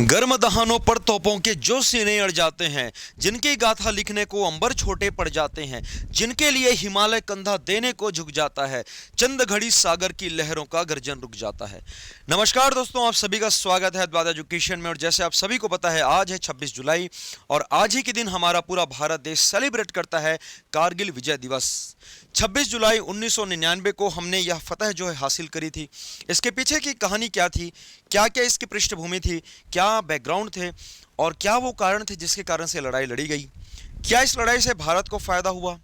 गर्म दहानों पर तोपों के जो सीने अड़ जाते हैं, जिनकी गाथा लिखने को अंबर छोटे पड़ जाते हैं, जिनके लिए हिमालय कंधा देने को झुक जाता है, चंद घड़ी सागर की लहरों का गर्जन रुक जाता है। नमस्कार दोस्तों, आप सभी का स्वागत है अद्वैत एजुकेशन में। और जैसे आप सभी को पता है, आज है 26 जुलाई और आज ही के दिन हमारा पूरा भारत देश सेलिब्रेट करता है कारगिल विजय दिवस। 26 जुलाई 1999 को हमने यह फतह जो है हासिल करी थी। इसके पीछे की कहानी क्या थी, क्या क्या इसकी पृष्ठभूमि थी, क्या बैकग्राउंड थे और क्या वो कारण थे जिसके कारण से लड़ाई लड़ी गई। क्या इस लड़ाई से भारत को फायदा हुआ,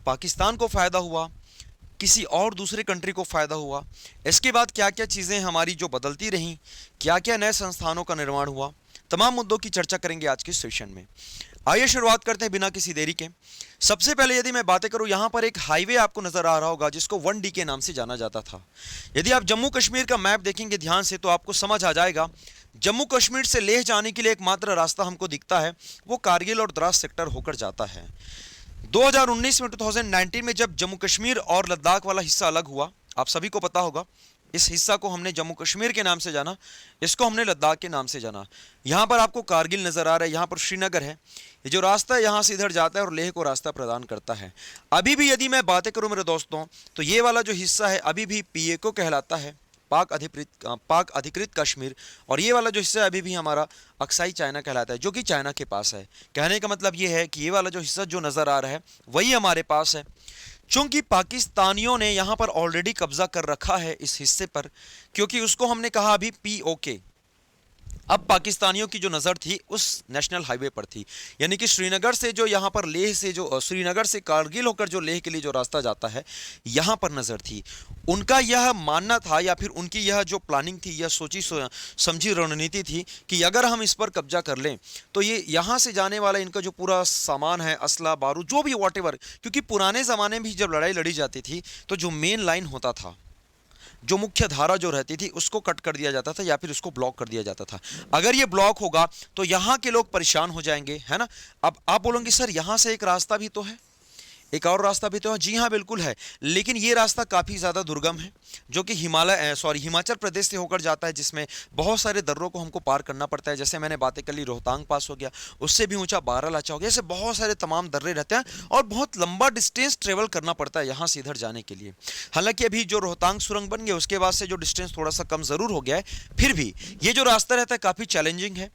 पाकिस्तान को फायदा हुआ, किसी और दूसरे कंट्री को फायदा हुआ। इसके बाद क्या क्या चीज़ें हमारी जो बदलती रहीं, क्या क्या नए संस्थानों का निर्माण हुआ, तमाम मुद्दों की चर्चा करेंगे आज के सेशन में। आइए शुरुआत करते हैं बिना किसी देरी के। सबसे पहले यदि मैं बातें करूं, यहां पर एक हाईवे आपको नजर आ रहा होगा जिसको 1D के नाम से जाना जाता था। यदि आप जम्मू कश्मीर का मैप देखेंगे ध्यान से तो आपको समझ आ जाएगा, जम्मू कश्मीर से लेह जाने के लिए एकमात्र रास्ता हमको दिखता है वो कारगिल और द्रास सेक्टर होकर जाता है। 2019 में 2019 में जब जम्मू कश्मीर और लद्दाख वाला हिस्सा अलग हुआ, आप सभी को पता होगा, इस हिस्सा को हमने जम्मू कश्मीर के नाम से जाना, इसको हमने लद्दाख के नाम से जाना। यहाँ पर आपको कारगिल नज़र आ रहा है, यहाँ पर श्रीनगर है। ये जो रास्ता है यहाँ से इधर जाता है और लेह को रास्ता प्रदान करता है। अभी भी यदि मैं बातें करूँ मेरे दोस्तों, तो ये वाला जो हिस्सा है अभी भी PAको कहलाता है, पाक अधिकृत कश्मीर। और ये वाला जो हिस्सा है अभी भी हमारा अक्साई चाइना कहलाता है, जो कि चाइना के पास है। कहने का मतलब ये है कि ये वाला जो हिस्सा जो नज़र आ रहा है वही हमारे पास है। चूंकि पाकिस्तानियों ने यहाँ पर ऑलरेडी कब्जा कर रखा है इस हिस्से पर, क्योंकि उसको हमने कहा अभी POK। अब पाकिस्तानियों की जो नज़र थी उस नेशनल हाईवे पर थी, यानी कि श्रीनगर से जो यहाँ पर लेह से जो श्रीनगर से कारगिल होकर जो लेह के लिए जो रास्ता जाता है यहाँ पर नज़र थी। उनका यह मानना था या फिर उनकी यह जो प्लानिंग थी, यह सोची समझी रणनीति थी कि अगर हम इस पर कब्जा कर लें तो ये यहाँ से जाने वाला इनका जो पूरा सामान है, असला बारूद जो भी वॉटेवर, क्योंकि पुराने ज़माने में भी जब लड़ाई लड़ी जाती थी तो जो मेन लाइन होता था, जो मुख्य धारा जो रहती थी, उसको कट कर दिया जाता था या फिर उसको ब्लॉक कर दिया जाता था। अगर ये ब्लॉक होगा तो यहाँ के लोग परेशान हो जाएंगे, है ना। अब आप बोलोगे सर यहाँ से एक रास्ता भी तो है, एक और रास्ता भी तो है। जी हाँ, बिल्कुल है, लेकिन ये रास्ता काफ़ी ज़्यादा दुर्गम है, जो कि हिमाचल प्रदेश से होकर जाता है, जिसमें बहुत सारे दर्रों को हमको पार करना पड़ता है। जैसे मैंने बातें कर ली, रोहतांग पास हो गया, उससे भी ऊंचा बारालाचा हो गया, ऐसे बहुत सारे तमाम दर्रे रहते हैं और बहुत लंबा डिस्टेंस ट्रेवल करना पड़ता है यहाँ से इधर जाने के लिए। हालांकि अभी जो रोहतांग सुरंग बन गया उसके बाद से जो डिस्टेंस थोड़ा सा कम ज़रूर हो गया है, फिर भी ये जो रास्ता रहता है काफ़ी चैलेंजिंग है।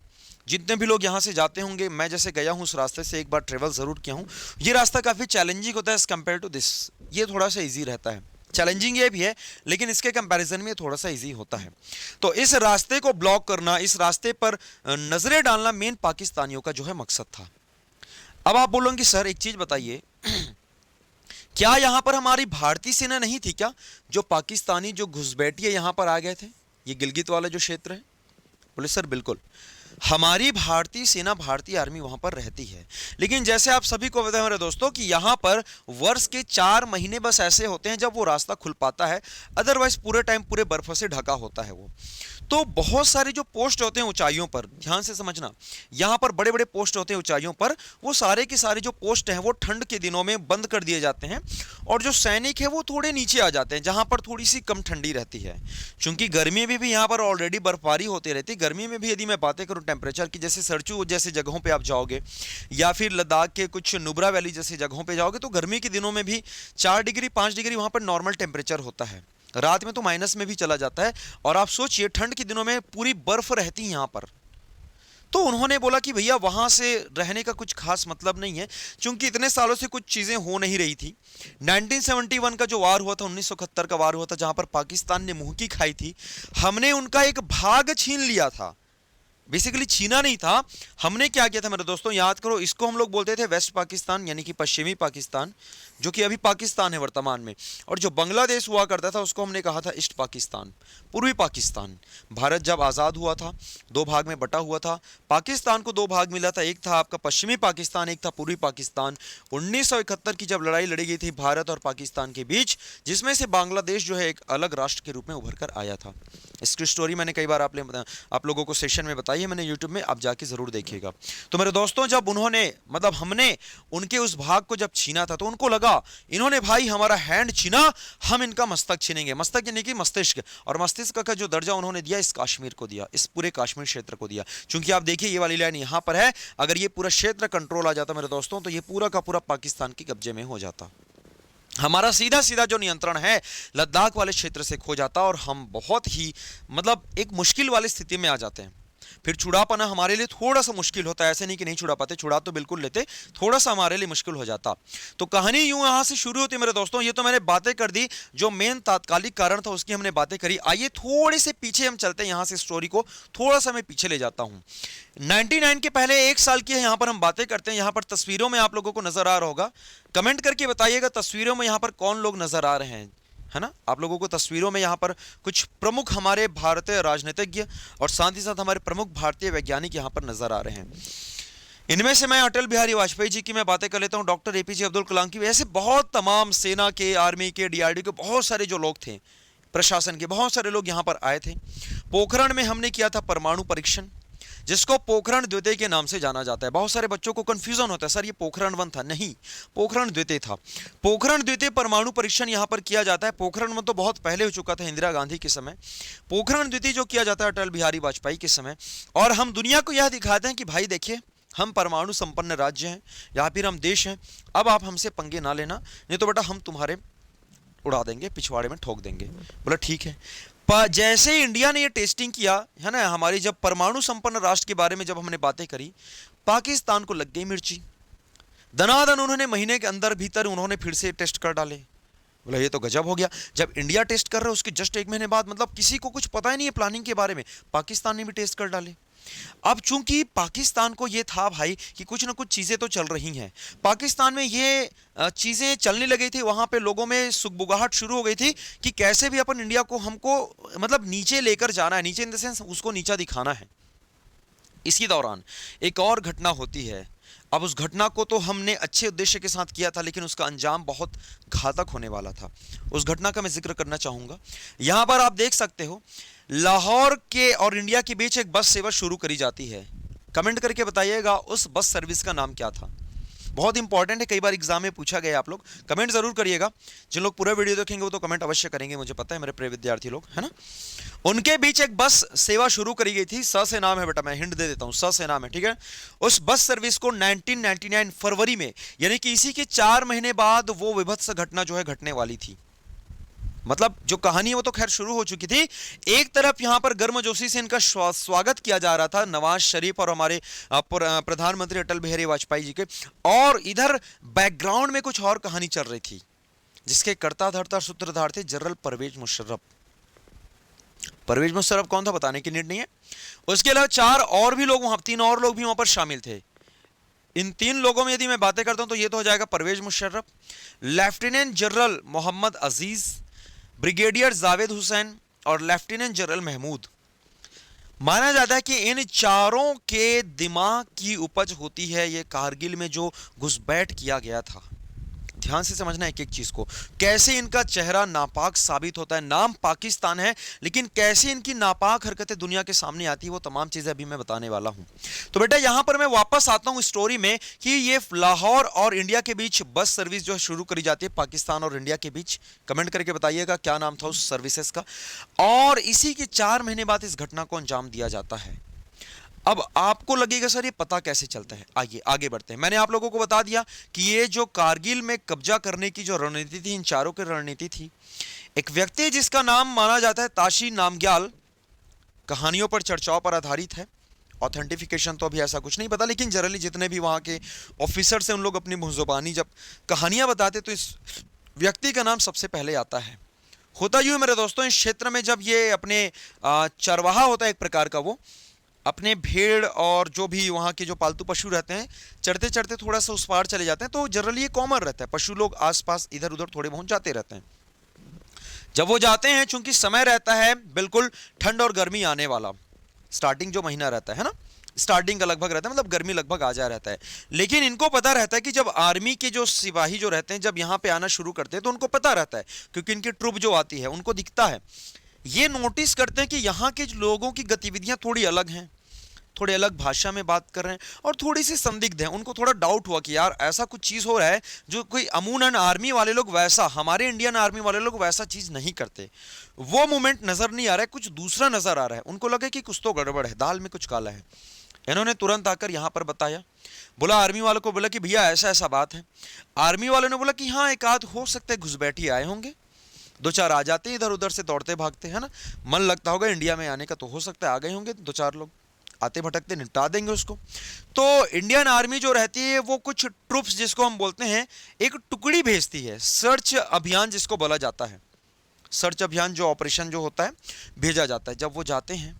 जितने भी लोग यहाँ से जाते होंगे, मैं जैसे गया हूँ उस रास्ते से एक बार ट्रेवल ज़रूर किया हूँ, ये रास्ता काफ़ी चैलेंजिंग होता है एज़ कम्पेयर टू दिस। ये थोड़ा सा इजी रहता है, चैलेंजिंग ये भी है लेकिन इसके कंपैरिजन में थोड़ा सा इजी होता है। तो इस रास्ते को ब्लॉक करना, इस रास्ते पर नज़रें डालना मेन पाकिस्तानियों का जो है मकसद था। अब आप बोलोगे सर एक चीज़ बताइए, क्या यहाँ पर हमारी भारतीय सेना नहीं थी क्या? जो पाकिस्तानी जो घुसपैठिए यहाँ पर आ गए थे, ये गिलगित वाला जो क्षेत्र है। बोले सर बिल्कुल, हमारी भारतीय सेना, भारतीय आर्मी वहां पर रहती है, लेकिन जैसे आप सभी को पता है मेरे दोस्तों कि यहाँ पर वर्ष के 4 महीने बस ऐसे होते हैं जब वो रास्ता खुल पाता है, अदरवाइज पूरे टाइम पूरे बर्फ से ढका होता है वो। तो बहुत सारे जो पोस्ट होते हैं ऊंचाइयों पर, ध्यान से समझना, यहाँ पर बड़े बड़े पोस्ट होते हैं ऊंचाइयों पर, वो सारे के सारे जो पोस्ट हैं वो ठंड के दिनों में बंद कर दिए जाते हैं और जो सैनिक है वो थोड़े नीचे आ जाते हैं जहाँ पर थोड़ी सी कम ठंडी रहती है। चूंकि गर्मी में भी यहाँ पर ऑलरेडी बर्फबारी होती रहती है, गर्मी में भी यदि मैं बातें करूँ टेम्परेचर की, जैसे सरचू जैसे जगहों पे आप जाओगे या फिर लद्दाख के कुछ नुब्रा वैली जैसे जगहों पे जाओगे तो गर्मी के दिनों में भी 4 डिग्री 5 डिग्री वहाँ पर नॉर्मल टेम्परेचर होता है, रात में तो माइनस में भी चला जाता है। और आप सोचिए ठंड के दिनों में पूरी बर्फ रहती है यहाँ पर। तो उन्होंने बोला कि भैया वहाँ से रहने का कुछ खास मतलब नहीं है, क्योंकि इतने सालों से कुछ चीज़ें हो नहीं रही थी। 1971 का जो वार हुआ था, 1971 का वार हुआ था, जहाँ पर पाकिस्तान ने मुंह की खाई थी, हमने उनका एक भाग छीन लिया था। बेसिकली छीना नहीं था, हमने क्या किया था मेरे दोस्तों, याद करो, इसको हम लोग बोलते थे वेस्ट पाकिस्तान, यानी कि पश्चिमी पाकिस्तान, जो कि अभी पाकिस्तान है वर्तमान में। और जो बांग्लादेश हुआ करता था उसको हमने कहा था ईस्ट पाकिस्तान, पूर्वी पाकिस्तान। भारत जब आज़ाद हुआ था 2 भाग में बटा हुआ था, पाकिस्तान को 2 भाग मिला था, एक था आपका पश्चिमी पाकिस्तान, एक था पूर्वी पाकिस्तान। 1971 की जब लड़ाई लड़ी गई थी भारत और पाकिस्तान के बीच, जिसमें से बांग्लादेश जो है एक अलग राष्ट्र के रूप में उभर कर आया था। इसकी स्टोरी मैंने कई बार आप लोगों को सेशन में बताई बनाई है मैंने यूट्यूब में, आप जाके जरूर देखिएगा। तो मेरे दोस्तों, जब उन्होंने मतलब हमने उनके उस भाग को जब छीना था तो उनको लगा इन्होंने भाई हमारा हैंड छीना, हम इनका मस्तक छीनेंगे। मस्तक यानी कि मस्तिष्क, और मस्तिष्क का जो दर्जा उन्होंने दिया इस कश्मीर को दिया, इस पूरे कश्मीर क्षेत्र को दिया। क्योंकि आप देखिए ये वाली लाइन यहाँ पर है, अगर ये पूरा क्षेत्र कंट्रोल आ जाता मेरे दोस्तों तो ये पूरा का पूरा पाकिस्तान के कब्जे में हो जाता। हमारा सीधा सीधा जो नियंत्रण है लद्दाख वाले क्षेत्र से खो जाता और हम बहुत ही मतलब एक मुश्किल वाली स्थिति में आ जाते हैं। फिर छुड़ा पाना हमारे लिए थोड़ा सा मुश्किल होता है, ऐसे नहीं कि नहीं छुड़ा पाते, छुड़ा तो बिल्कुल लेते, थोड़ा सा हमारे लिए मुश्किल हो जाता। तो कहानी यूं यहां से शुरू होती है मेरे दोस्तों। ये तो मैंने बातें कर दी, जो मेन तात्कालिक कारण था उसकी हमने बातें करी। आइए थोड़े से पीछे हम चलते हैं, यहां से स्टोरी को थोड़ा सा मैं पीछे ले जाता हूं। 99 के पहले 1 साल की यहां पर हम बातें करते हैं। यहां पर तस्वीरों में आप लोगों को नजर आ रहा होगा, कमेंट करके बताइएगा तस्वीरों में यहां पर कौन लोग नजर आ रहे हैं, है ना। आप लोगों को तस्वीरों में यहाँ पर कुछ प्रमुख हमारे भारतीय राजनीतिज्ञ और साथ ही साथ हमारे प्रमुख भारतीय वैज्ञानिक यहाँ पर नजर आ रहे हैं। इनमें से मैं अटल बिहारी वाजपेयी जी की मैं बातें कर लेता हूँ, डॉक्टर एपीजे अब्दुल कलाम की, ऐसे बहुत तमाम सेना के, आर्मी के, डीआरडी के बहुत सारे जो लोग थे, प्रशासन के बहुत सारे लोग यहाँ पर आए थे। पोखरण में हमने किया था परमाणु परीक्षण, जिसको पोखरण द्वितीय के नाम से जाना जाता है। बहुत सारे बच्चों को कंफ्यूजन होता है, सर ये पोखरण 1 था, नहीं, पोखरण द्वितीय था। पोखरण द्वितीय परमाणु परीक्षण यहाँ पर किया जाता है। पोखरण 1 तो बहुत पहले हो चुका था, इंदिरा गांधी के समय। पोखरण द्वितीय जो किया जाता है अटल बिहारी वाजपेयी के समय, और हम दुनिया को यह दिखाते हैं कि भाई देखिए हम परमाणु संपन्न राज्य हैं या फिर हम देश हैं, अब आप हमसे पंगे ना लेना, नहीं तो बेटा हम तुम्हारे उड़ा देंगे, पिछवाड़े में ठोक देंगे। बोला ठीक है। जैसे इंडिया ने ये टेस्टिंग किया है ना, हमारी जब परमाणु संपन्न राष्ट्र के बारे में जब हमने बातें करी, पाकिस्तान को लग गई मिर्ची। दनादन उन्होंने महीने के अंदर भीतर उन्होंने फिर से टेस्ट कर डाले। बोला ये तो गजब हो गया, जब इंडिया टेस्ट कर रहा है उसके जस्ट 1 महीने बाद, मतलब किसी को कुछ पता ही नहीं है प्लानिंग के बारे में, पाकिस्तान ने भी टेस्ट कर डाले। अब चूंकि पाकिस्तान को ये था भाई कि कुछ ना कुछ चीजें तो चल रही हैं, पाकिस्तान में ये चीजें चलने लगी थी, वहां पे लोगों में सुगबुगाहट शुरू हो गई थी कि कैसे भी अपन इंडिया को हमको मतलब नीचे लेकर जाना है, नीचे इन द सेंस उसको नीचा दिखाना है। इसी दौरान एक और घटना होती है। अब उस घटना को तो हमने अच्छे उद्देश्य के साथ किया था, लेकिन उसका अंजाम बहुत घातक होने वाला था। उस घटना का मैं जिक्र करना चाहूंगा। यहां पर आप देख सकते हो लाहौर के और इंडिया के बीच एक बस सेवा शुरू करी जाती है। कमेंट करके बताइएगा उस बस सर्विस का नाम क्या था। बहुत इंपॉर्टेंट है, कई बार एग्जाम में पूछा गया। आप लोग कमेंट जरूर करिएगा। जिन लोग पूरा वीडियो देखेंगे वो तो कमेंट अवश्य करेंगे, मुझे पता है मेरे प्रिय विद्यार्थी लोग, है ना। उनके बीच एक बस सेवा शुरू करी गई थी। स से नाम है बेटा, मैं हिंट दे देता हूं, स से नाम है, ठीक है। उस बस सर्विस को 1999 फरवरी में, यानी कि इसी के 4 महीने बाद वो विभत्स घटना जो है घटने वाली थी। मतलब जो कहानी है वो तो खैर शुरू हो चुकी थी। एक तरफ यहां पर गर्मजोशी से इनका स्वागत किया जा रहा था नवाज शरीफ और हमारे प्रधानमंत्री अटल बिहारी वाजपेयी जी के, और इधर बैकग्राउंड में कुछ और कहानी चल रही थी, जिसके कर्ता धर्ता सूत्रधार थे जनरल परवेज मुशर्रफ। परवेज मुशर्रफ कौन था बताने की नीड नहीं है। उसके अलावा 4 और भी लोग, वहां 3 और लोग भी वहां पर शामिल थे। इन 3 लोगों में यदि मैं बातें करता हूं तो ये तो हो जाएगा परवेज मुशर्रफ, लेफ्टिनेंट जनरल मोहम्मद अजीज, ब्रिगेडियर जावेद हुसैन और लेफ्टिनेंट जनरल महमूद। माना जाता है कि इन चारों के दिमाग की उपज होती है ये कारगिल में जो घुसपैठ किया गया था। ध्यान से समझना एक एक चीज को, कैसे इनका चेहरा नापाक साबित होता है। नाम पाकिस्तान है लेकिन कैसे इनकी नापाक हरकतें दुनिया के सामने आती है वो तमाम चीजें अभी मैं बताने वाला हूं। तो बेटा यहां पर मैं वापस आता हूं स्टोरी में कि ये लाहौर और इंडिया के बीच बस सर्विस जो है शुरू करी जाती है, पाकिस्तान और इंडिया के बीच। कमेंट करके बताइएगा क्या नाम था उस सर्विसेज का। और इसी के 4 महीने बाद इस घटना को अंजाम दिया जाता है। अब आपको लगेगा सर ये पता कैसे चलता है, आइए आगे बढ़ते हैं। मैंने आप लोगों को बता दिया कि ये जो कारगिल में कब्जा करने की जो रणनीति थी, इन चारों की रणनीति थी। एक व्यक्ति जिसका नाम माना जाता है ताशी नामग्याल, कहानियों पर चर्चाओं पर आधारित है। ऑथेंटिफिकेशन तो अभी ऐसा कुछ नहीं पता, लेकिन जनरली जितने भी वहां के ऑफिसर से उन लोग अपनी मुंहजुबानी जब कहानियां बताते तो इस व्यक्ति का नाम सबसे पहले आता है। होता यूं है मेरे दोस्तों, इस क्षेत्र में जब ये अपने चरवाहा होता है एक प्रकार का, वो अपने भेड़ और जो भी वहाँ के जो पालतू पशु रहते हैं, चढ़ते चढ़ते थोड़ा सा उस पार चले जाते हैं। तो जनरली ये कॉमन रहता है, पशु लोग आसपास इधर उधर थोड़े बहुत जाते रहते हैं। जब वो जाते हैं, चूंकि समय रहता है बिल्कुल ठंड और गर्मी आने वाला, स्टार्टिंग जो महीना रहता है ना, स्टार्टिंग का लगभग रहता है, मतलब गर्मी लगभग आ जा रहता है। लेकिन इनको पता रहता है कि जब आर्मी के जो सिपाही जो रहते हैं जब यहाँ पे आना शुरू करते हैं तो उनको पता रहता है, क्योंकि इनकी ट्रुप जो आती है उनको दिखता है। ये नोटिस करते हैं कि यहाँ के लोगों की गतिविधियां थोड़ी अलग हैं। थोड़े अलग भाषा में बात कर रहे हैं और थोड़ी सी संदिग्ध है। उनको थोड़ा डाउट हुआ कि यार ऐसा कुछ चीज़ हो रहा है जो कोई अमूमन आर्मी वाले लोग वैसा, हमारे इंडियन आर्मी वाले लोग वैसा चीज़ नहीं करते। वो मोमेंट नज़र नहीं आ रहा है, कुछ दूसरा नज़र आ रहा है। उनको लगे कि कुछ तो गड़बड़ है, दाल में कुछ काला है। इन्होंने तुरंत आकर यहाँ पर बताया, बोला आर्मी वालों को, बोला कि भैया ऐसा ऐसा बात है। आर्मी वालों ने बोला कि हाँ एक आध हो सकते घुसपैठी आए होंगे, दो चार आ जाते हैं इधर उधर से दौड़ते भागते, है ना, मन लगता होगा इंडिया में आने का, तो हो सकता है आ गए होंगे दो चार लोग, आते भटकते निपटा देंगे उसको। तो इंडियन आर्मी जो रहती है वो कुछ ट्रूप्स जिसको हम बोलते हैं, एक टुकड़ी भेजती है, सर्च अभियान जिसको बोला जाता है। सर्च अभियान जो ऑपरेशन जो होता है भेजा जाता है। जब वो जाते हैं,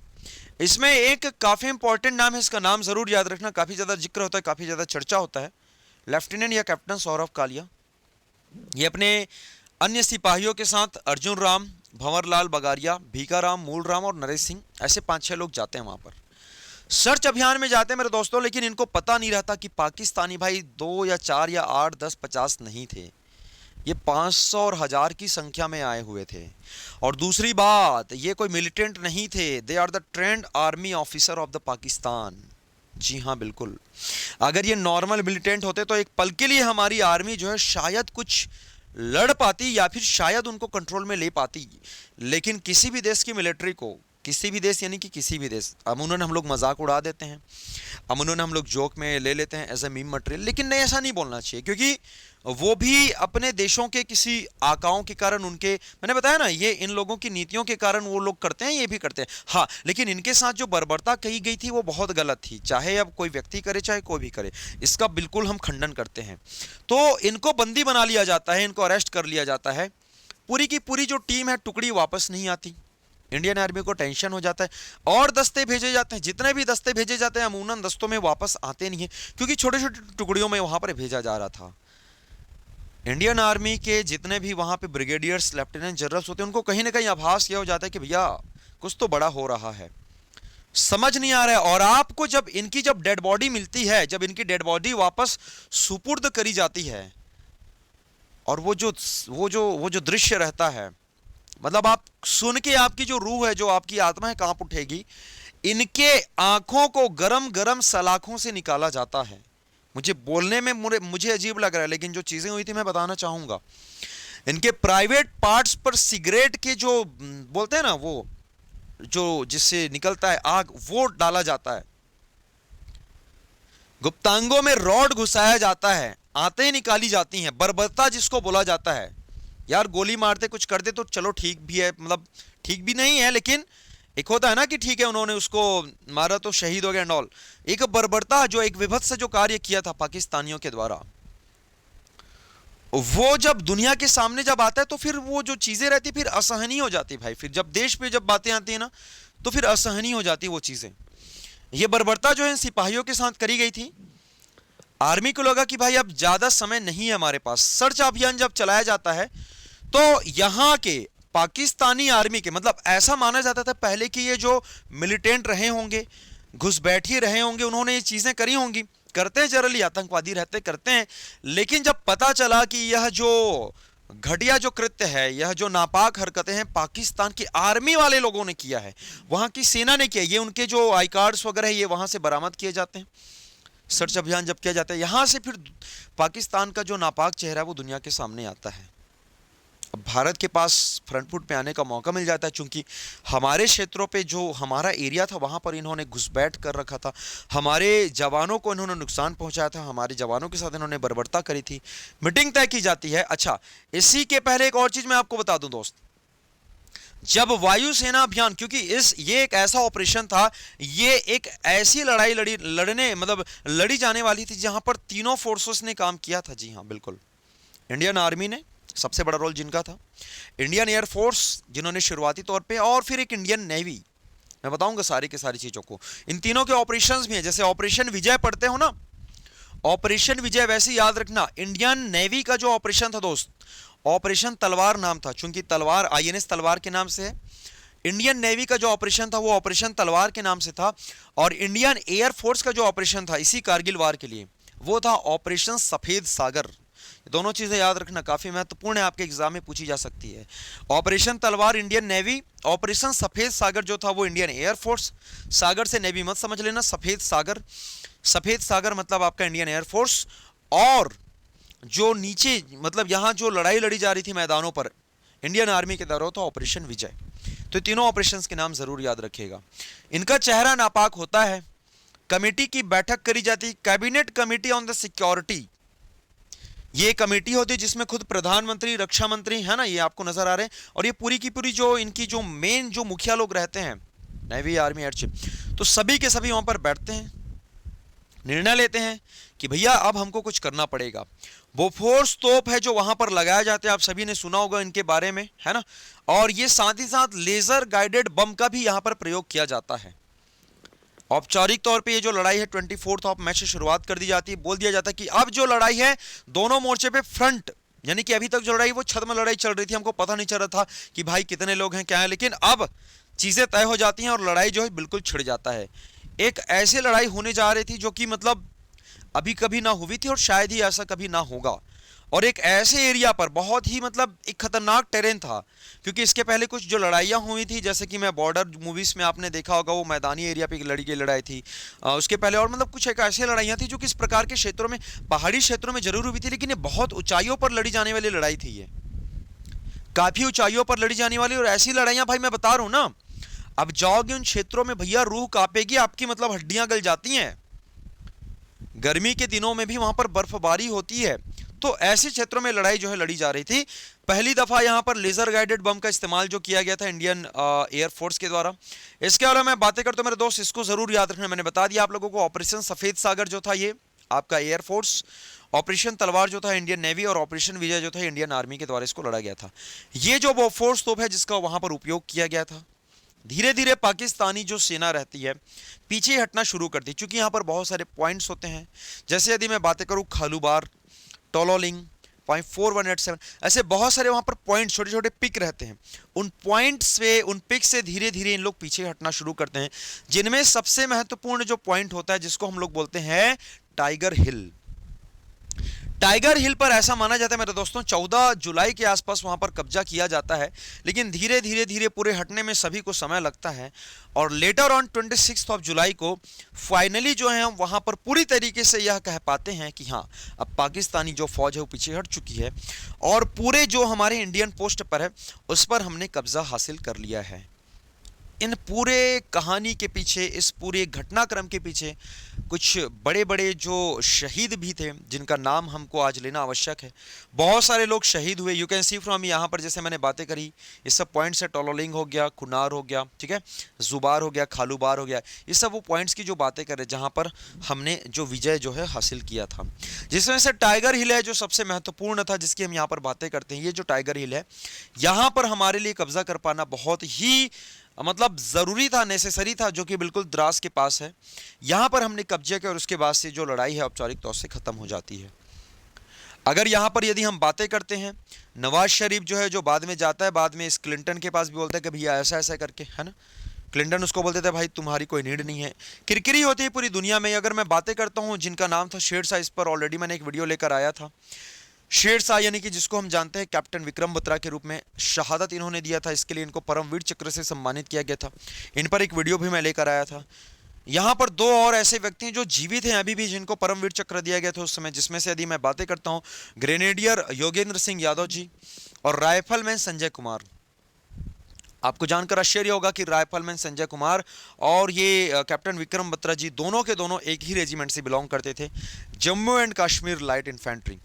इसमें एक काफ़ी इंपॉर्टेंट नाम है, इसका नाम ज़रूर याद रखना, काफ़ी ज़्यादा जिक्र होता है, काफ़ी ज़्यादा चर्चा होता है। लेफ्टिनेंट या कैप्टन सौरभ कालिया, ये अपने अन्य सिपाहियों के साथ अर्जुन राम, भंवरलाल बगारिया, भीखाराम, मूलराम और नरेश सिंह, ऐसे 5-6 लोग जाते हैं वहाँ पर सर्च अभियान में जाते हैं मेरे दोस्तों। लेकिन इनको पता नहीं रहता कि पाकिस्तानी भाई 2 या 4 या 8, 10, 50 नहीं थे, ये 500 और 1000 की संख्या में आए हुए थे। और दूसरी बात, ये कोई मिलिटेंट नहीं थे, they are the trained army officer of the Pakistan. जी हाँ बिल्कुल, अगर ये नॉर्मल मिलिटेंट होते तो एक पल के लिए हमारी आर्मी जो है शायद कुछ लड़ पाती या फिर शायद उनको कंट्रोल में ले पाती। लेकिन किसी भी देश की मिलिट्री को, किसी भी देश यानी कि किसी भी देश, अमूमन हम लोग मजाक उड़ा देते हैं, अमूमन हम लोग जोक में ले लेते हैं एज ए मीम मटेरियल, लेकिन नहीं, ऐसा नहीं बोलना चाहिए, क्योंकि वो भी अपने देशों के किसी आकाओं के कारण, उनके, मैंने बताया ना, ये इन लोगों की नीतियों के कारण वो लोग करते हैं, ये भी करते हैं। हाँ, लेकिन इनके साथ जो बर्बरता कही गई थी वो बहुत गलत थी, चाहे अब कोई व्यक्ति करे चाहे कोई भी करे, इसका बिल्कुल हम खंडन करते हैं। तो इनको बंदी बना लिया जाता है, इनको अरेस्ट कर लिया जाता है, पूरी की पूरी जो टीम है टुकड़ी वापस नहीं आती। इंडियन आर्मी को टेंशन हो जाता है और दस्ते भेजे जाते हैं, जितने भी दस्ते भेजे जाते हैं अमूमन दस्तों में वापस आते नहीं है, क्योंकि छोटे छोटे टुकड़ियों में वहां पर भेजा जा रहा था। इंडियन आर्मी के जितने भी वहां पे ब्रिगेडियर्स, लेफ्टिनेंट जनरल्स होते हैं, उनको कहीं ना कहीं आभास यह हो जाता है कि भैया कुछ तो बड़ा हो रहा है, समझ नहीं आ रहा है। और आपको जब इनकी जब डेड बॉडी मिलती है, जब इनकी डेड बॉडी वापस सुपुर्द करी जाती है, और वो जो दृश्य रहता है, मतलब आप सुन के आपकी जो रूह है, जो आपकी आत्मा है, कांप उठेगी। इनके आंखों को गरम गरम सलाखों से निकाला जाता है। मुझे बोलने में मुझे अजीब लग रहा है, लेकिन जो चीजें हुई थी मैं बताना चाहूंगा। इनके प्राइवेट पार्ट्स पर सिगरेट के जो बोलते हैं ना, वो जो जिससे निकलता है आग, वो डाला जाता है। गुप्तांगों में रॉड घुसाया जाता है, आंतें निकाली जाती हैं, बर्बरता जिसको बोला जाता है। यार गोली मारते कुछ कर दे तो चलो ठीक भी है, मतलब ठीक भी नहीं है, लेकिन एक होता है ना कि ठीक है उन्होंने उसको मारा तो शहीद हो गया एंड ऑल। एक बर्बरता, जो एक विभत्स जो कार्य किया था पाकिस्तानियों के द्वारा, वो जब दुनिया के सामने जब आता है तो फिर वो जो चीजें रहती फिर असहनीय हो जाती भाई। फिर जब देश पे जब बातें आती है ना तो फिर असहनीय हो जाती वो चीजें। ये बर्बरता जो है सिपाहियों के साथ करी गई थी। आर्मी को लगा कि भाई अब ज्यादा समय नहीं है हमारे पास। सर्च अभियान जब चलाया जाता है तो यहां के पाकिस्तानी आर्मी के, मतलब ऐसा माना जाता था पहले कि ये जो मिलिटेंट रहे होंगे, घुसपैठी रहे होंगे, उन्होंने ये चीजें करी होंगी, करते हैं जनरली, आतंकवादी रहते करते हैं। लेकिन जब पता चला कि यह जो घटिया जो कृत्य है, यह जो नापाक हरकतें हैं पाकिस्तान की आर्मी वाले लोगों ने किया है, वहां की सेना ने किया, ये उनके जो आई कार्ड्स वगैरह ये वहां से बरामद किए जाते हैं। सर्च अभियान जब किया जाता है, यहां से फिर पाकिस्तान का जो नापाक चेहरा है वो दुनिया के सामने आता है। अब भारत के पास फ्रंट फुट पे आने का मौका मिल जाता है, चूंकि हमारे क्षेत्रों पे जो हमारा एरिया था वहां पर इन्होंने घुसपैठ कर रखा था, हमारे जवानों को इन्होंने नुकसान पहुंचाया था, हमारे जवानों के साथ इन्होंने बर्बरता करी थी। मीटिंग तय की जाती है। अच्छा, इसी के पहले एक और चीज मैं आपको बता दूं दोस्त, जब वायुसेना अभियान, क्योंकि ये एक ऐसा ऑपरेशन था, ये एक ऐसी लड़ाई लड़ी जाने वाली थी जहां पर तीनों फोर्सेस ने काम किया था। जी हाँ बिल्कुल, इंडियन आर्मी ने सबसे बड़ा रोल जिनका था, इंडियन एयरफोर्स जिन्होंने शुरुआती तौर पे, और फिर एक इंडियन नेवी। मैं बताऊंगा सारी की सारी चीजों को। इन तीनों के ऑपरेशंस भी हैं, जैसे ऑपरेशन विजय पढ़ते हो ना, ऑपरेशन विजय वैसे याद रखना। इंडियन नेवी का जो ऑपरेशन था दोस्त, ऑपरेशन तलवार नाम था, चूंकि तलवार आईएनएस तलवार के नाम से है। इंडियन नेवी का जो ऑपरेशन था वो ऑपरेशन तलवार के नाम से था। और इंडियन एयरफोर्स का जो ऑपरेशन था इसी कारगिल वार के लिए, वो था ऑपरेशन सफेद सागर। दोनों चीजें याद रखना काफी महत्वपूर्ण है, आपके एग्जाम में पूछी जा सकती है। ऑपरेशन तलवार इंडियन नेवी, ऑपरेशन सफेद सागर जो था वो इंडियन एयरफोर्स। सागर से नेवी मत समझ लेना, सफेद सागर, सफेद सागर मतलब आपका इंडियन एयरफोर्स। और जो नीचे मतलब यहां जो लड़ाई लड़ी जा रही थी मैदानों पर इंडियन आर्मी के द्वारा था ऑपरेशन विजय। तो तीनों ऑपरेशंस के नाम जरूर याद रखिएगा। इनका चेहरा नापाक होता है। कमेटी की बैठक करी जाती, cabinet committee on the security, ये कमेटी होती है जिसमें खुद प्रधानमंत्री, रक्षा मंत्री है ना, ये आपको नजर आ रहे हैं। और ये पूरी की पूरी जो इनकी जो मेन जो मुखिया लोग रहते हैं, नेवी, आर्मी, एयरशिप, तो सभी के सभी वहां पर बैठते हैं, निर्णय लेते हैं कि भैया अब हमको कुछ करना पड़ेगा। बोफोर्स तोप है जो वहां पर लगाया जाता है, आप सभी ने सुना होगा इनके बारे में, है ना। और ये साथ ही साथ लेजर गाइडेड बम का भी यहां पर प्रयोग किया जाता है। औपचारिक तौर पे ये जो लड़ाई है 24 ऑफ मई से शुरुआत कर दी जाती है। बोल दिया जाता है कि अब जो लड़ाई है दोनों मोर्चे पे फ्रंट, यानी कि अभी तक जो लड़ाई वो छत में लड़ाई चल रही थी, हमको पता नहीं चल रहा था कि भाई कितने लोग हैं क्या है, लेकिन अब चीजें तय हो जाती हैं और लड़ाई जो है बिल्कुल छिड़ जाता है। एक ऐसी लड़ाई होने जा रही थी जो कि मतलब अभी कभी ना हुई थी और शायद ही ऐसा कभी ना होगा। और एक ऐसे एरिया पर बहुत ही मतलब एक खतरनाक टेरेन था, क्योंकि इसके पहले कुछ जो लड़ाइयाँ हुई थी, जैसे कि मैं बॉर्डर मूवीज में आपने देखा होगा, वो मैदानी एरिया पे लड़ी की लड़ाई थी। उसके पहले और मतलब कुछ एक ऐसी लड़ाइयाँ थी जो कि इस प्रकार के क्षेत्रों में, पहाड़ी क्षेत्रों में जरूर हुई थी, लेकिन ये बहुत ऊंचाइयों पर लड़ी जाने वाली लड़ाई थी। ये काफी ऊंचाइयों पर लड़ी जाने वाली और ऐसी लड़ाइयाँ भाई मैं बता रहा हूँ ना, अब जाओगे उन क्षेत्रों में भैया रूह कांपेगी आपकी, मतलब हड्डियां गल जाती हैं। गर्मी के दिनों में भी वहां पर बर्फबारी होती है। तो ऐसे क्षेत्रों में लड़ाई जो है लड़ी जा रही थी। पहली दफा यहां पर लेजर गाइडेड बम का इस्तेमाल जो किया गया था इंडियन एयरफोर्स के द्वारा। इसके अलावा मैं बातें करता हूं मेरे दोस्त, इसको जरूर याद रखना, मैंने बता दिया आप लोगों को। ऑपरेशन सफेद सागर जो था ये आपका एयरफोर्स, ऑपरेशन तलवार जो था इंडियन नेवी, और ऑपरेशन विजय जो था इंडियन आर्मी के द्वारा इसको लड़ा गया था। ये जो बोफोर्स तोप है जिसका वहां पर उपयोग किया गया था, धीरे धीरे पाकिस्तानी जो सेना रहती है पीछे हटना शुरू करती है, क्योंकि यहाँ पर बहुत सारे पॉइंट्स होते हैं। जैसे यदि मैं बातें करूँ खालूबार, टोलोलिंग, पॉइंट 4187, ऐसे बहुत सारे वहाँ पर पॉइंट, छोटे छोटे पिक रहते हैं। उन पॉइंट से, उन पिक से धीरे धीरे इन लोग पीछे हटना शुरू करते हैं, जिनमें सबसे महत्वपूर्ण जो पॉइंट होता है जिसको हम लोग बोलते हैं टाइगर हिल। टाइगर हिल पर ऐसा माना जाता है मेरे दोस्तों 14 जुलाई के आसपास वहां पर कब्जा किया जाता है, लेकिन धीरे धीरे धीरे पूरे हटने में सभी को समय लगता है। और लेटर ऑन 26 ऑफ जुलाई को फाइनली जो है हम वहां पर पूरी तरीके से यह कह पाते हैं कि हाँ, अब पाकिस्तानी जो फौज है वो पीछे हट चुकी है और पूरे जो हमारे इंडियन पोस्ट पर है उस पर हमने कब्जा हासिल कर लिया है। इन पूरे कहानी के पीछे, इस पूरे घटनाक्रम के पीछे कुछ बड़े बड़े जो शहीद भी थे जिनका नाम हमको आज लेना आवश्यक है। बहुत सारे लोग शहीद हुए, यू कैन सी फ्रॉम यहाँ पर, जैसे मैंने बातें करी ये सब पॉइंट्स है, टोलोलिंग हो गया, खुनार हो गया, ठीक है, जुबार हो गया, खालूबार हो गया, ये सब वो पॉइंट्स की जो बातें कर रहे जहाँ पर हमने जो विजय जो है हासिल किया था। जिसमें से टाइगर हिल है जो सबसे महत्वपूर्ण था, जिसकी हम यहाँ पर बातें करते हैं। ये जो टाइगर हिल है यहाँ पर हमारे लिए कब्जा कर पाना बहुत ही मतलब ज़रूरी था, नेसेसरी था, जो कि बिल्कुल द्रास के पास है। यहाँ पर हमने कब्जे किया और उसके बाद से जो लड़ाई है औपचारिक तौर से ख़त्म हो जाती है। अगर यहाँ पर यदि हम बातें करते हैं, नवाज शरीफ जो है जो बाद में जाता है, बाद में इस क्लिंटन के पास भी बोलता है कि भैया ऐसा ऐसा करके, है ना। क्लिंटन उसको बोलते थे भाई तुम्हारी कोई नीड नहीं है। किरकिरी होती है पूरी दुनिया में। अगर मैं बातें करता हूँ जिनका नाम था शेरशाह, इस पर ऑलरेडी मैंने एक वीडियो लेकर आया था। शेरशाह यानी कि जिसको हम जानते हैं कैप्टन विक्रम बत्रा के रूप में, शहादत इन्होंने दिया था, इसके लिए इनको परमवीर चक्र से सम्मानित किया गया था। इन पर एक वीडियो भी मैं लेकर आया था। यहाँ पर दो और ऐसे व्यक्ति हैं जो जीवित हैं अभी भी, जिनको परमवीर चक्र दिया गया था उस समय, जिसमें से यदि मैं बातें करता हूँ ग्रेनेडियर योगेंद्र सिंह यादव जी और राइफलमैन संजय कुमार। आपको जानकर आश्चर्य होगा कि राइफलमैन संजय कुमार और ये कैप्टन विक्रम बत्रा जी दोनों के दोनों एक ही रेजिमेंट से बिलोंग करते थे, Jammu and Kashmir light infantry.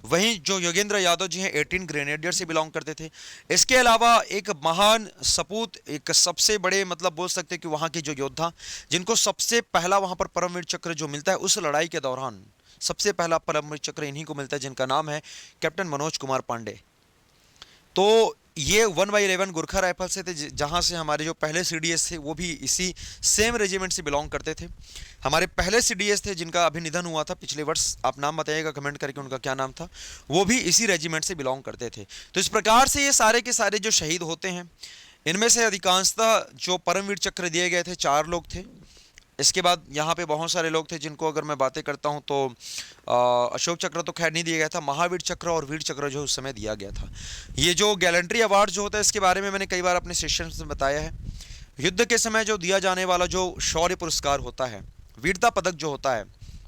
वहीं जो योगेंद्र यादव जी हैं 18 ग्रेनेडियर से बिलोंग करते थे। इसके अलावा एक महान सपूत, एक सबसे बड़े मतलब बोल सकते हैं कि वहाँ के जो योद्धा, जिनको सबसे पहला वहाँ पर परमवीर चक्र जो मिलता है उस लड़ाई के दौरान, सबसे पहला परमवीर चक्र इन्हीं को मिलता है, जिनका नाम है कैप्टन मनोज कुमार पांडे। तो ये 1/11 गुरखा राइफल से थे, जहाँ से हमारे जो पहले सीडीएस थे वो भी इसी सेम रेजिमेंट से बिलोंग करते थे। हमारे पहले सीडीएस थे जिनका अभी निधन हुआ था पिछले वर्ष, आप नाम बताइएगा कमेंट करके उनका क्या नाम था, वो भी इसी रेजिमेंट से बिलोंग करते थे। तो इस प्रकार से ये सारे के सारे जो शहीद होते हैं, इनमें से अधिकांशतः जो परमवीर चक्र दिए गए थे 4 लोग थे। इसके बाद यहाँ पे बहुत सारे लोग थे जिनको अगर मैं बातें करता हूँ तो अशोक चक्र तो खैर नहीं दिया गया था, महावीर चक्र और वीर चक्र जो उस समय दिया गया था। ये जो गैलेंट्री अवार्ड जो होता है इसके बारे में मैंने कई बार अपने सेशंस में बताया है। युद्ध के समय जो दिया जाने वाला जो शौर्य पुरस्कार होता है, वीरता पदक जो होता है,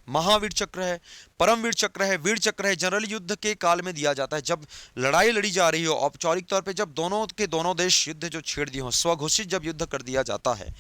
महावीर चक्र है, परमवीर चक्र है, वीर चक्र है, जनरली युद्ध के काल में दिया जाता है जब लड़ाई लड़ी जा रही हो, औपचारिक तौर पे जब दोनों के दोनों देश युद्ध जो छेड़ दिए हो, स्वघोषित जब युद्ध कर दिया जाता है।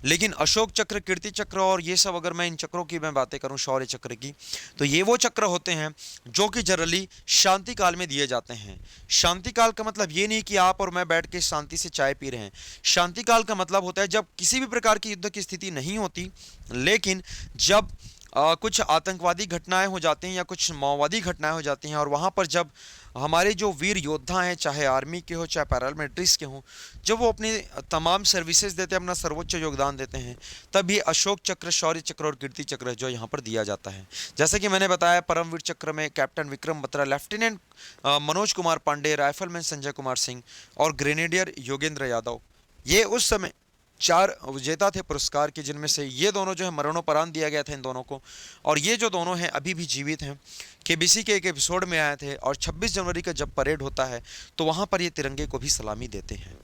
लेकिन अशोक चक्र, कीर्ति चक्र और ये सब अगर मैं इन चक्रों की मैं बातें करूं, शौर्य चक्र की, तो ये वो चक्र होते हैं जो कि जनरली शांति काल में दिए जाते हैं। शांति काल का मतलब ये नहीं कि आप और मैं बैठ के शांति से चाय पी रहे हैं। शांति काल का मतलब होता है जब किसी भी प्रकार की युद्ध की स्थिति नहीं होती, लेकिन जब कुछ आतंकवादी घटनाएं हो जाती हैं या कुछ माओवादी घटनाएं हो जाती हैं, और वहाँ पर जब हमारे जो वीर योद्धा हैं, चाहे आर्मी के हो चाहे पैरामिलिट्रीज के हों, जब वो अपनी तमाम सर्विसेज देते हैं, अपना सर्वोच्च योगदान देते हैं, तब ये अशोक चक्र, शौर्य चक्र और कीर्ति चक्र जो यहाँ पर दिया जाता है। जैसे कि मैंने बताया, परमवीर चक्र में captain Vikram Batra, lieutenant Manoj Kumar Pandey, rifleman Sanjay Kumar Singh और ग्रेनेडियर योगेंद्र यादव, ये उस समय 4 विजेता थे पुरस्कार के, जिनमें से ये दोनों जो है मरणोपरांत दिया गया था इन दोनों को, और ये जो दोनों हैं अभी भी जीवित हैं। केबीसी के एक एपिसोड में आए थे, और 26 जनवरी का जब परेड होता है तो वहाँ पर ये तिरंगे को भी सलामी देते हैं।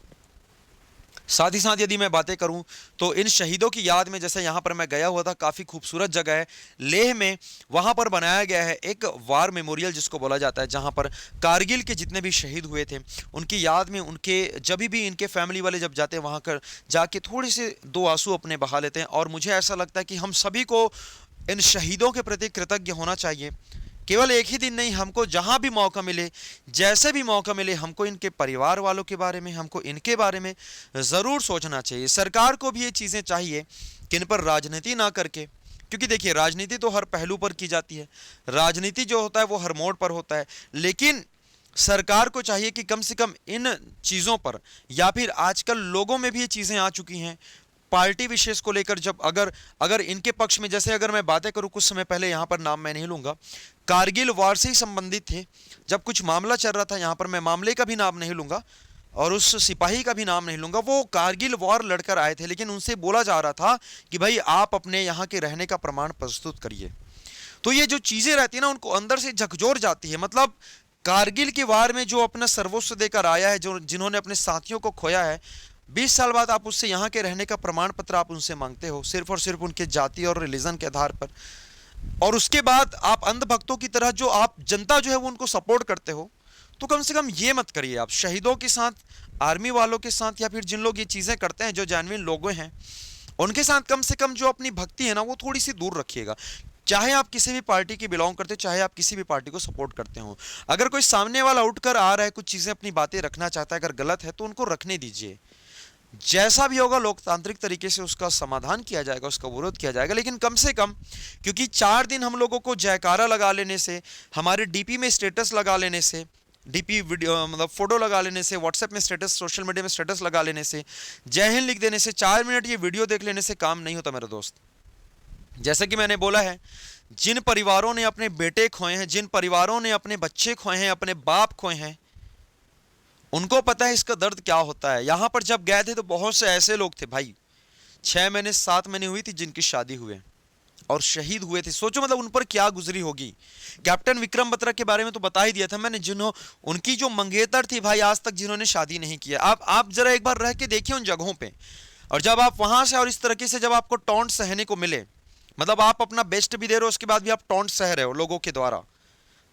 साथ ही साथ यदि मैं बातें करूं तो इन शहीदों की याद में, जैसे यहाँ पर मैं गया हुआ था, काफ़ी खूबसूरत जगह है लेह में, वहाँ पर बनाया गया है एक वार मेमोरियल जिसको बोला जाता है, जहाँ पर कारगिल के जितने भी शहीद हुए थे उनकी याद में, उनके जब भी इनके फैमिली वाले जब जाते हैं वहाँ कर जाके थोड़े से 2 आंसू अपने बहा लेते हैं। और मुझे ऐसा लगता है कि हम सभी को इन शहीदों के प्रति कृतज्ञ होना चाहिए। केवल एक ही दिन नहीं, हमको जहां भी मौका मिले, जैसे भी मौका मिले, हमको इनके परिवार वालों के बारे में, हमको इनके बारे में ज़रूर सोचना चाहिए। सरकार को भी ये चीज़ें चाहिए कि इन पर राजनीति ना करके, क्योंकि देखिए राजनीति तो हर पहलू पर की जाती है, राजनीति जो होता है वो हर मोड़ पर होता है, लेकिन सरकार को चाहिए कि कम से कम इन चीज़ों पर, या फिर आजकल लोगों में भी ये चीज़ें आ चुकी हैं पार्टी विशेष को लेकर, जब अगर इनके पक्ष में, जैसे अगर मैं बातें करूं कुछ समय पहले, यहाँ पर नाम मैं नहीं लूंगा, कारगिल वार से ही संबंधित थे, जब कुछ मामला चल रहा था, यहाँ पर मैं मामले का भी नाम नहीं लूंगा और उस सिपाही का भी नाम नहीं लूंगा, वो कारगिल वॉर लड़कर आए थे, लेकिन उनसे बोला जा रहा था कि भाई आप अपने यहाँ के रहने का प्रमाण प्रस्तुत करिए। तो ये जो चीज़ें रहती है ना, उनको अंदर से झकझोर जाती है। मतलब कारगिल के वार में जो अपना सर्वस्व देकर आया है, जो जिन्होंने अपने साथियों को खोया है, 20 साल बाद आप उससे यहाँ के रहने का प्रमाण पत्र आप उनसे मांगते हो, सिर्फ और सिर्फ उनके जाति और रिलीजन के आधार पर, और उसके बाद आप अंधभक्तों की तरह जो आप जनता जो है वो उनको सपोर्ट करते हो। तो कम से कम ये मत करिए आप शहीदों के साथ, आर्मी वालों के साथ, या फिर जिन लोग ये चीज़ें करते हैं, जो जेन्युइन लोग हैं, उनके साथ कम से कम जो अपनी भक्ति है ना वो थोड़ी सी दूर रखिएगा। चाहे आप किसी भी पार्टी की बिलोंग करते हो, चाहे आप किसी भी पार्टी को सपोर्ट करते हो, अगर कोई सामने वाला उठकर आ रहा है, कुछ चीज़ें अपनी बातें रखना चाहता है, अगर गलत है तो उनको रखने दीजिए। जैसा भी होगा लोकतांत्रिक तरीके से उसका समाधान किया जाएगा, उसका विरोध किया जाएगा, लेकिन कम से कम, क्योंकि 4 दिन हम लोगों को जयकारा लगा लेने से, हमारे डीपी में स्टेटस लगा लेने से, डीपी वीडियो मतलब फोटो लगा लेने से, व्हाट्सएप में स्टेटस, सोशल मीडिया में स्टेटस लगा लेने से, जय हिंद लिख देने से, 4 मिनट ये वीडियो देख लेने से काम नहीं होता मेरे दोस्त। जैसे कि मैंने बोला है, जिन परिवारों ने अपने बेटे खोए हैं, जिन परिवारों ने अपने बच्चे खोए हैं, अपने बाप खोए हैं, उनको पता है इसका दर्द क्या होता है। यहां पर जब गए थे तो बहुत से ऐसे लोग थे भाई, 6 महीने 7 महीने हुई थी जिनकी शादी हुए और शहीद हुए थे। सोचो मतलब उन पर क्या गुजरी होगी। कैप्टन विक्रम बत्रा के बारे में तो बता ही दिया था मैंने, उनकी जो मंगेतर थी भाई, आज तक जिन्होंने शादी नहीं किया। आप जरा एक बार रह के देखिए उन जगहों पे, और जब आप वहां से और इस तरीके से जब आपको टॉन्ट सहने को मिले, मतलब आप अपना बेस्ट भी दे रहे हो, उसके बाद भी आप टॉन्ट सह रहे हो लोगों के द्वारा,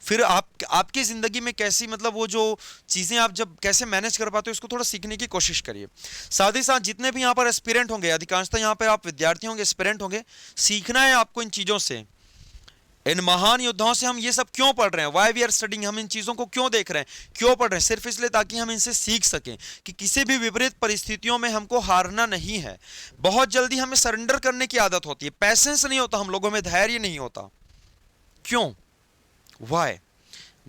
फिर आपकी ज़िंदगी में कैसी, मतलब वो जो चीज़ें आप जब कैसे मैनेज कर पाते हो, इसको थोड़ा सीखने की कोशिश करिए। साथ ही साथ जितने भी यहाँ पर एस्पिरेंट होंगे, अधिकांशतः यहाँ पर आप विद्यार्थी होंगे, एस्पिरेंट होंगे, सीखना है आपको इन चीज़ों से, इन महान योद्धाओं से। हम ये सब क्यों पढ़ रहे हैं, वाई वी आर स्टडिंग, हम इन चीज़ों को क्यों देख रहे हैं, क्यों पढ़ रहे हैं, सिर्फ इसलिए ताकि हम इनसे सीख सकें कि किसी भी विपरीत परिस्थितियों में हमको हारना नहीं है। बहुत जल्दी हमें सरेंडर करने की आदत होती है, पैसेंस नहीं होता हम लोगों में, धैर्य नहीं होता। क्यों, वाई?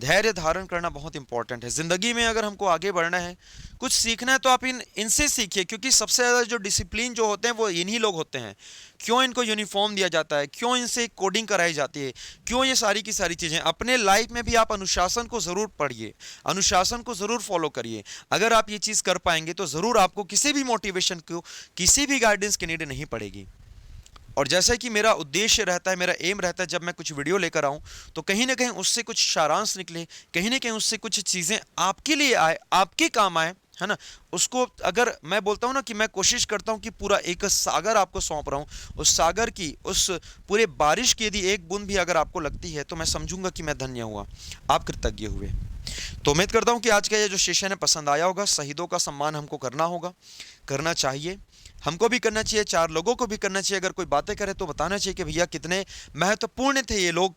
धैर्य धारण करना बहुत इंपॉर्टेंट है जिंदगी में। अगर हमको आगे बढ़ना है, कुछ सीखना है, तो आप इनसे सीखिए, क्योंकि सबसे ज़्यादा जो डिसिप्लिन जो होते हैं वो इन्हीं लोग होते हैं। क्यों इनको यूनिफॉर्म दिया जाता है, क्यों इनसे कोडिंग कराई जाती है, क्यों ये सारी की सारी चीज़ें। अपने लाइफ में भी आप अनुशासन को ज़रूर पढ़िए, अनुशासन को ज़रूर फॉलो करिए। अगर आप ये चीज़ कर पाएंगे तो ज़रूर आपको किसी भी मोटिवेशन को, किसी भी गाइडेंस की नीड नहीं पड़ेगी। और जैसा कि मेरा उद्देश्य रहता है, मेरा एम रहता है, जब मैं कुछ वीडियो लेकर आऊं तो कहीं ना कहीं उससे कुछ सारांश निकले, कहीं ना कहीं उससे कुछ चीज़ें आपके लिए आए, आपके काम आए, है ना। उसको अगर मैं बोलता हूँ ना कि मैं कोशिश करता हूँ कि पूरा एक सागर आपको सौंप रहा हूँ, उस सागर की, उस पूरे बारिश की यदि एक बूंद भी अगर आपको लगती है तो मैं समझूंगा कि मैं धन्य हुआ, आप कृतज्ञ हुए। तो उम्मीद करता हूँ कि आज का ये जो सेशन है पसंद आया होगा। शहीदों का सम्मान हमको करना होगा, करना चाहिए, हमको भी करना चाहिए, चार लोगों को भी करना चाहिए। अगर कोई बातें करे तो बताना चाहिए कि भैया कितने महत्वपूर्ण थे ये लोग।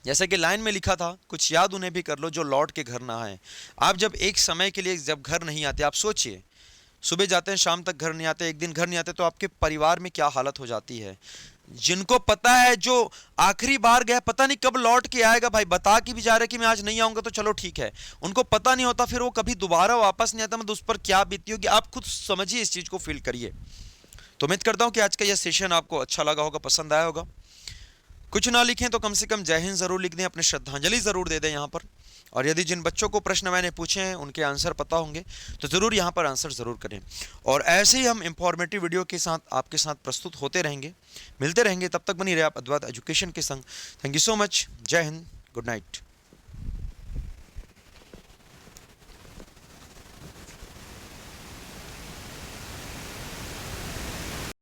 जैसे कि लाइन में लिखा था, कुछ याद उन्हें भी कर लो जो लौट के घर ना आए। आप जब एक समय के लिए जब घर नहीं आते, आप सोचिए, सुबह जाते हैं शाम तक घर नहीं आते, एक दिन घर नहीं आते, तो आपके परिवार में क्या हालत हो जाती है। जिनको पता है जो आखिरी बार गया पता नहीं कब लौट के आएगा, भाई बता के भी जा रहे कि मैं आज नहीं आऊंगा तो चलो ठीक है, उनको पता नहीं होता फिर वो कभी दोबारा वापस नहीं आता, मतलब उस पर क्या बीती होगी आप खुद समझिए, इस चीज को फील करिए। तो उम्मीद करता हूं कि आज का यह सेशन आपको अच्छा लगा होगा, पसंद आया होगा। कुछ ना लिखें तो कम से कम जय हिंद जरूर लिख दें, अपने श्रद्धांजलि जरूर दे दें यहाँ पर। और यदि जिन बच्चों को प्रश्न मैंने पूछे हैं उनके आंसर पता होंगे तो ज़रूर यहाँ पर आंसर ज़रूर करें। और ऐसे ही हम इंफॉर्मेटिव वीडियो के साथ आपके साथ प्रस्तुत होते रहेंगे, मिलते रहेंगे। तब तक बनी रहे आप अद्वैत एजुकेशन के संग। Thank you so much. जय हिंद, गुड नाइट।